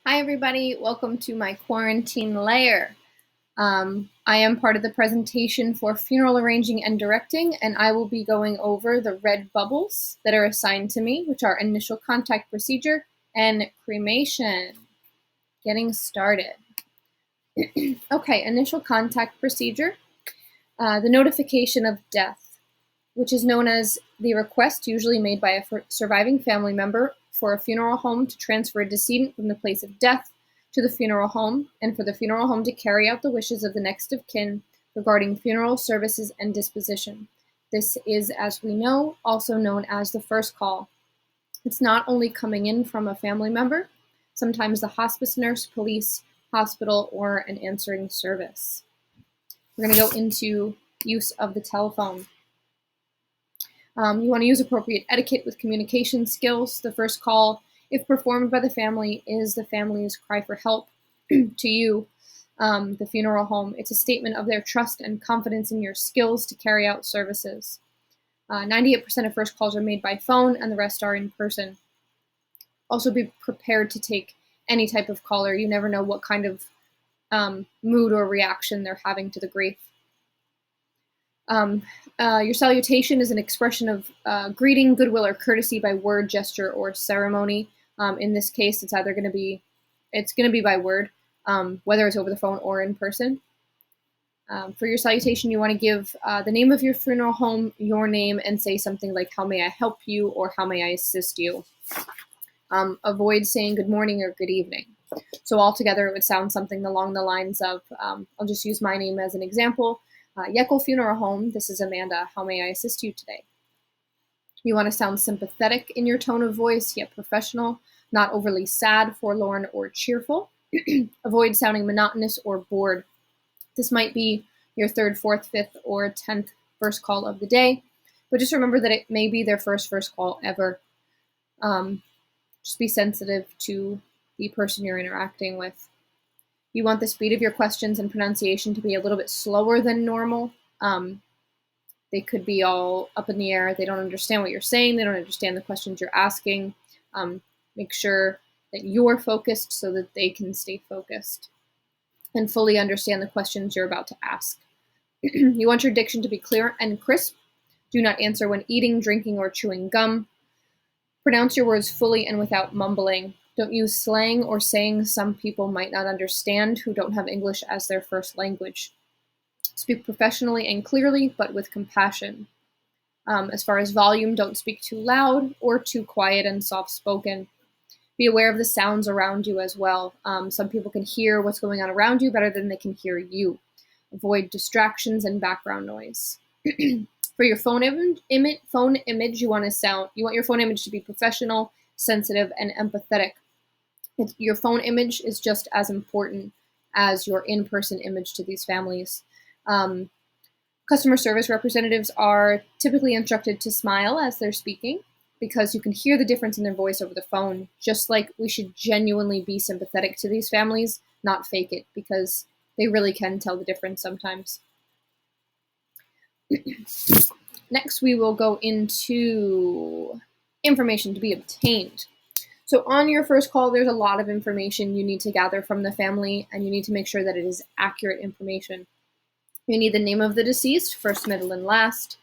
Hi everybody, welcome to my quarantine layer. I am part of the presentation for funeral arranging and directing, and I will be going over the red bubbles that are assigned to me, which are initial contact procedure and cremation. Getting started. Okay, initial contact procedure. The notification of death, which is known as the request usually made by a surviving family member for a funeral home to transfer a decedent from the place of death to the funeral home, and for the funeral home to carry out the wishes of the next of kin regarding funeral services and disposition. This is, as we know, also known as the first call. It's not only coming in from a family member, sometimes the hospice nurse, police, hospital, or an answering service. We're going to go into use of the telephone. You want to use appropriate etiquette with communication skills. The first call, if performed by the family, is the family's cry for help to you, the funeral home. It's a statement of their trust and confidence in your skills to carry out services. 98% of first calls are made by phone, and the rest are in person. Also, be prepared to take any type of caller. You never know what kind of mood or reaction they're having to the grief. Your salutation is an expression of greeting, goodwill, or courtesy by word, gesture, or ceremony. In this case, it's either going to be by word, whether it's over the phone or in person. For your salutation, you want to give the name of your funeral home, your name, and say something like, "How may I help you?" or "How may I assist you?" Avoid saying good morning or good evening. So altogether, it would sound something along the lines of, I'll just use my name as an example. Yekel Funeral Home, this is Amanda. How may I assist you today? You want to sound sympathetic in your tone of voice, yet professional, not overly sad, forlorn, or cheerful. Avoid sounding monotonous or bored. This might be your third, fourth, fifth, or 10th first call of the day, but just remember that it may be their first call ever. Just be sensitive to the person you're interacting with. You want the speed of your questions and pronunciation to be a little bit slower than normal. They could be all up in the air. They don't understand what you're saying. They don't understand the questions you're asking. Make sure that you're focused so that they can stay focused and fully understand the questions you're about to ask. You want your diction to be clear and crisp. Do not answer when eating, drinking, or chewing gum. Pronounce your words fully and without mumbling. Don't use slang or sayings some people might not understand who don't have English as their first language. Speak professionally and clearly, but with compassion. As far as volume, don't speak too loud or too quiet and soft-spoken. Be aware of the sounds around you as well. Some people can hear what's going on around you better than they can hear you. Avoid distractions and background noise. For your phone image, you want your phone image to be professional, sensitive, and empathetic. Your phone image is just as important as your in-person image to these families. Customer service representatives are typically instructed to smile as they're speaking because you can hear the difference in their voice over the phone, just like we should genuinely be sympathetic to these families, not fake it, because they really can tell the difference sometimes. Next, we will go into information to be obtained. So on your first call, there's a lot of information you need to gather from the family, and you need to make sure that it is accurate information. You need the name of the deceased, first, middle, and last,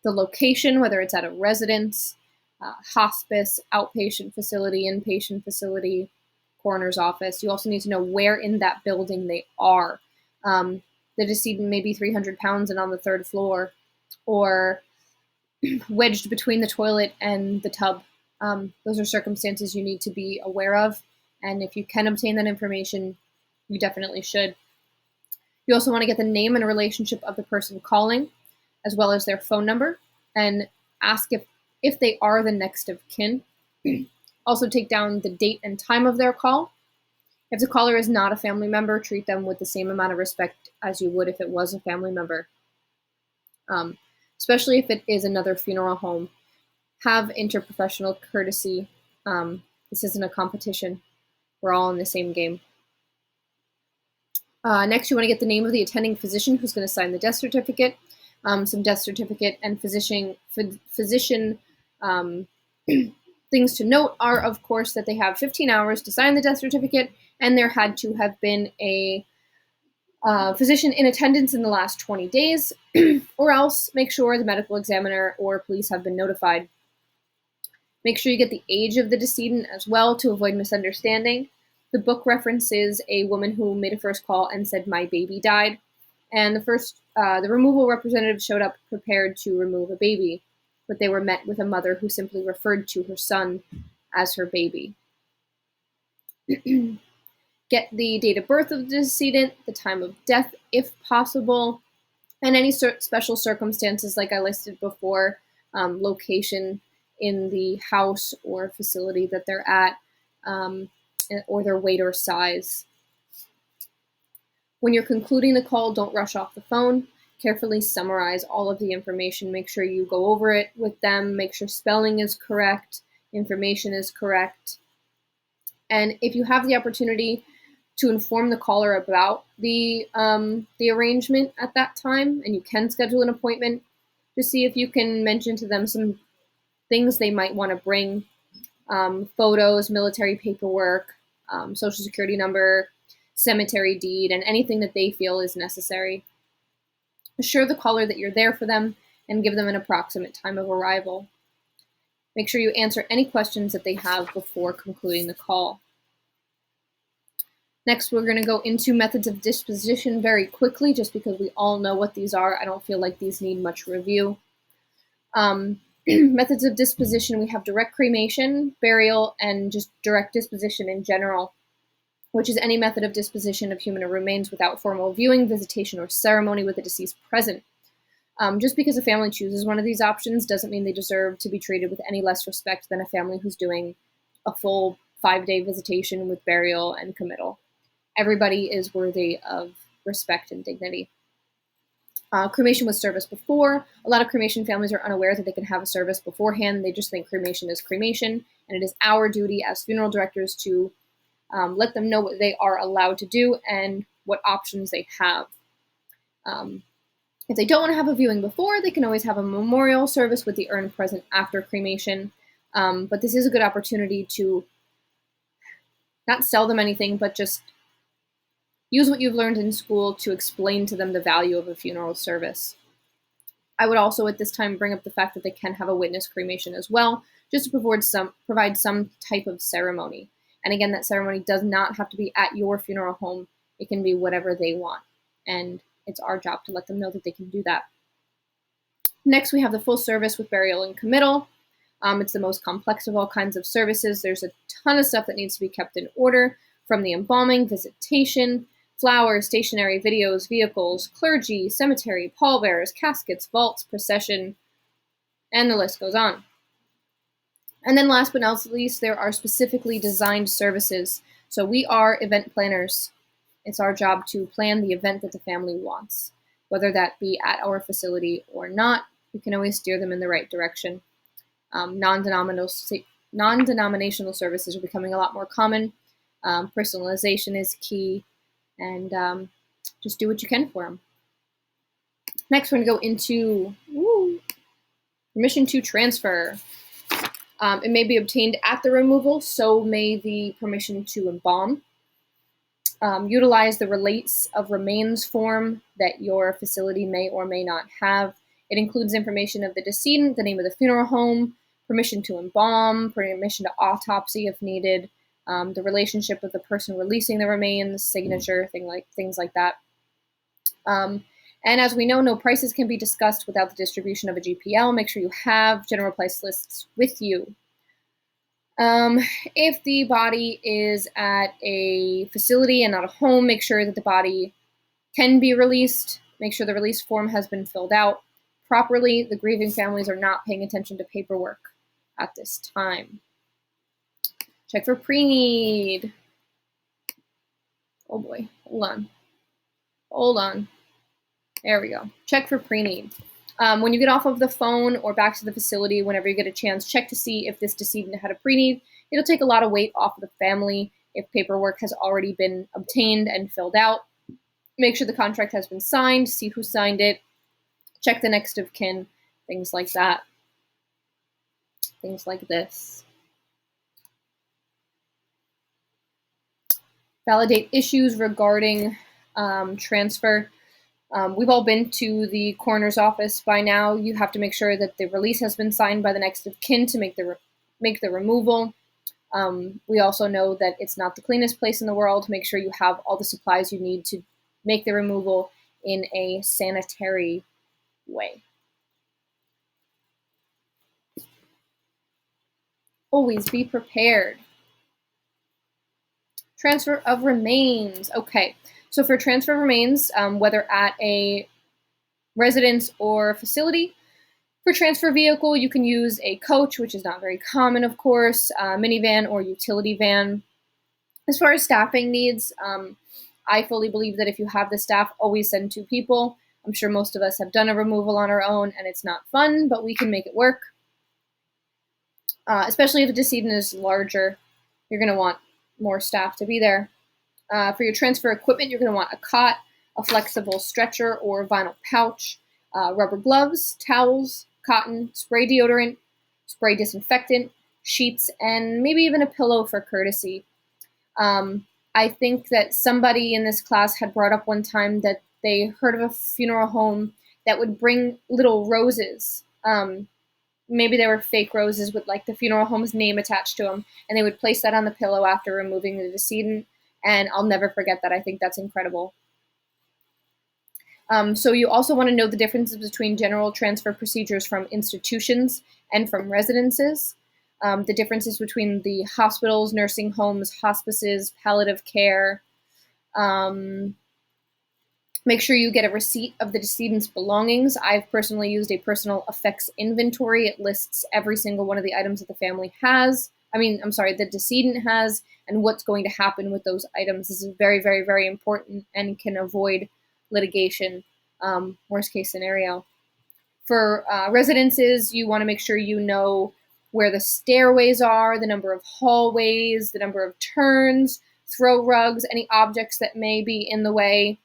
the location, whether it's at a residence, hospice, outpatient facility, inpatient facility, coroner's office. You also need to know where in that building they are. The decedent may be 300 pounds and on the third floor, or wedged between the toilet and the tub. Those are circumstances you need to be aware of, and if you can obtain that information, you definitely should. You also want to get the name and relationship of the person calling, as well as their phone number, and ask if they are the next of kin. Also take down the date and time of their call. If the caller is not a family member, treat them with the same amount of respect as you would if it was a family member. Especially if it is another funeral home. Have interprofessional courtesy. This isn't a competition. We're all in the same game. Next, you want to get the name of the attending physician who's going to sign the death certificate. Some death certificate and physician Things to note are, of course, that they have 15 hours to sign the death certificate, and there had to have been a physician in attendance in the last 20 days, or else make sure the medical examiner or police have been notified. Make sure you get the age of the decedent as well to avoid misunderstanding. The book references a woman who made a first call and said, "My baby died." And the removal representative showed up prepared to remove a baby, but they were met with a mother who simply referred to her son as her baby. Get the date of birth of the decedent, the time of death if possible, and any special circumstances like I listed before, location in the house or facility that they're at, or their weight or size. When you're concluding the call, don't rush off the phone. Carefully summarize all of the information. Make sure you go over it with them. Make sure spelling is correct, information is correct. And if you have the opportunity to inform the caller about the arrangement at that time, and you can schedule an appointment, to see if you can mention to them some things they might want to bring, photos, military paperwork, social security number, cemetery deed, and anything that they feel is necessary. Assure the caller that you're there for them and give them an approximate time of arrival. Make sure you answer any questions that they have before concluding the call. Next, we're going to go into methods of disposition very quickly, just because we all know what these are. I don't feel like these need much review. Methods of disposition, we have direct cremation, burial, and just direct disposition in general, which is any method of disposition of human remains without formal viewing, visitation, or ceremony with the deceased present. Just because a family chooses one of these options doesn't mean they deserve to be treated with any less respect than a family who's doing a full 5-day visitation with burial and committal. Everybody is worthy of respect and dignity. Cremation with service before. A lot of cremation families are unaware that they can have a service beforehand. They just think cremation is cremation, and it is our duty as funeral directors to let them know what they are allowed to do and what options they have. If they don't want to have a viewing before, they can always have a memorial service with the urn present after cremation. But this is a good opportunity to not sell them anything, but just use what you've learned in school to explain to them the value of a funeral service. I would also at this time bring up the fact that they can have a witness cremation as well, just to provide some type of ceremony. And again, that ceremony does not have to be at your funeral home. It can be whatever they want. And it's our job to let them know that they can do that. Next, we have the full service with burial and committal. It's the most complex of all kinds of services. There's a ton of stuff that needs to be kept in order, from the embalming, visitation, flowers, stationery, videos, vehicles, clergy, cemetery, pallbearers, caskets, vaults, procession, and the list goes on. And then last but not least, there are specifically designed services. So we are event planners. It's our job to plan the event that the family wants. Whether that be at our facility or not, we can always steer them in the right direction. Non-denominational services are becoming a lot more common. Personalization is key, and just do what you can for them. Next, we're going to go into permission to transfer. It may be obtained at the removal, so may the permission to embalm. Utilize the Relates of Remains form that your facility may or may not have. It includes information of the decedent, the name of the funeral home, permission to embalm, permission to autopsy if needed, the relationship of the person releasing the remains, signature, things like that. And as we know, no prices can be discussed without the distribution of a GPL. Make sure you have general price lists with you. If the body is at a facility and not a home, make sure that the body can be released. Make sure the release form has been filled out properly. The grieving families are not paying attention to paperwork at this time. Check for pre-need. Oh boy, hold on. There we go. Check for pre-need. When you get off of the phone or back to the facility, whenever you get a chance, check to see if this decedent had a pre-need. It'll take a lot of weight off of the family if paperwork has already been obtained and filled out. Make sure the contract has been signed, see who signed it, check the next of kin, things like that. Things like this. Validate issues regarding transfer. We've all been to the coroner's office by now. You have to make sure that the release has been signed by the next of kin to make the removal. We also know that it's not the cleanest place in the world. Make sure you have all the supplies you need to make the removal in a sanitary way. Always be prepared. Transfer of remains. Okay, so for transfer of remains, whether at a residence or facility, for transfer vehicle, you can use a coach, which is not very common, of course, minivan or utility van. As far as staffing needs, I fully believe that if you have the staff, always send 2 people. I'm sure most of us have done a removal on our own, and it's not fun, but we can make it work. Especially if the decedent is larger, you're going to want more staff to be there. For your transfer equipment, you're going to want a cot, a flexible stretcher or vinyl pouch, rubber gloves, towels, cotton, spray deodorant, spray disinfectant, sheets, and maybe even a pillow for courtesy. I think that somebody in this class had brought up one time that they heard of a funeral home that would bring little roses. Maybe they were fake roses with like the funeral home's name attached to them, and they would place that on the pillow after removing the decedent. And I'll never forget that. I think that's incredible. So you also want to know the differences between general transfer procedures from institutions and from residences. The differences between the hospitals, nursing homes, hospices, palliative care. Make sure you get a receipt of the decedent's belongings. I've personally used a personal effects inventory. It lists every single one of the items that the family has. The decedent has, and what's going to happen with those items. This is very, very, very important and can avoid litigation, worst case scenario. For residences, you want to make sure you know where the stairways are, the number of hallways, the number of turns, throw rugs, any objects that may be in the way.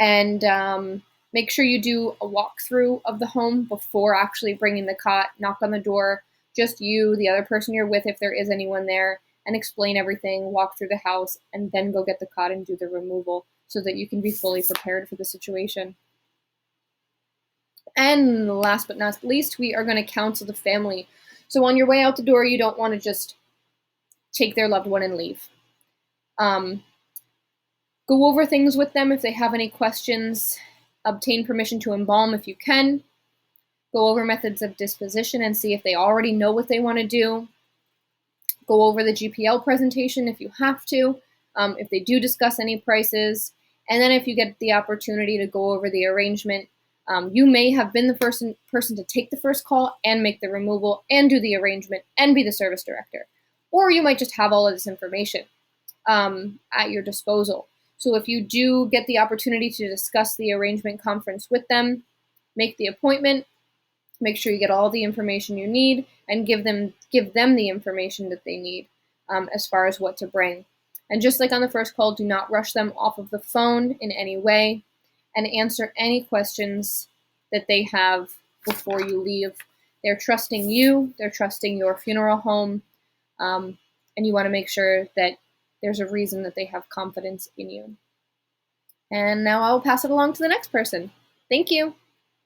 And make sure you do a walkthrough of the home before actually bringing the cot. Knock on the door, just you, the other person you're with, if there is anyone there, and explain everything, walk through the house, and then go get the cot and do the removal so that you can be fully prepared for the situation. And last but not least, we are going to counsel the family. So on your way out the door, you don't want to just take their loved one and leave. Go over things with them if they have any questions. Obtain permission to embalm if you can. Go over methods of disposition and see if they already know what they want to do. Go over the GPL presentation if you have to, if they do discuss any prices. And then if you get the opportunity to go over the arrangement, you may have been the person to take the first call and make the removal and do the arrangement and be the service director. Or you might just have all of this information at your disposal. So if you do get the opportunity to discuss the arrangement conference with them, make the appointment, make sure you get all the information you need, and give them the information that they need as far as what to bring. And just like on the first call, do not rush them off of the phone in any way, and answer any questions that they have before you leave. They're trusting you, they're trusting your funeral home, and you want to make sure that there's a reason that they have confidence in you. And now I'll pass it along to the next person. Thank you.